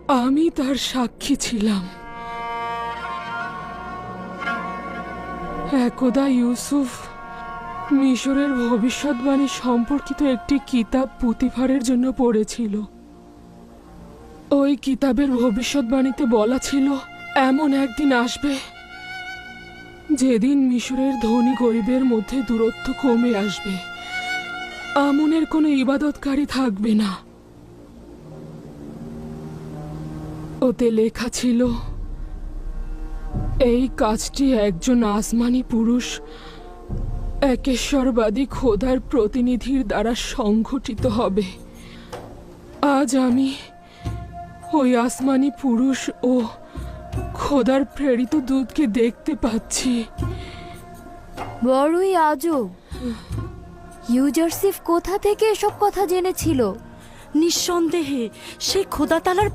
আমি তার সাক্ষী ছিলাম। একদা ইউসুফ মিশরের ভবিষ্যৎবাণী সম্পর্কিত একটি কিতাব পুতিফারের জন্য পড়েছিল। ওই কিতাবের ভবিষ্যৎবাণীতে বলা ছিল, এমন একদিন আসবে যেদিন মিশরের ধনী গরিবের মধ্যে দূরত্ব কমে আসবে, আমনের কোনো ইবাদতকারী থাকবে না। ওতে লেখা ছিল, এই কাজটি একজন আসমানি পুরুষ একেশ্বরবাদী খোদার প্রতিনিধির দ্বারা সংঘটিত হবে। আজ আমি ওই আসমানি পুরুষ ও খোদার প্রেরিত দূতকে দেখতে পাচ্ছি। বড়ই আজব। ইউজারসিফ কোথা থেকে এসব কথা জেনেছিল? নিঃসন্দেহে সে খোদা তাআলার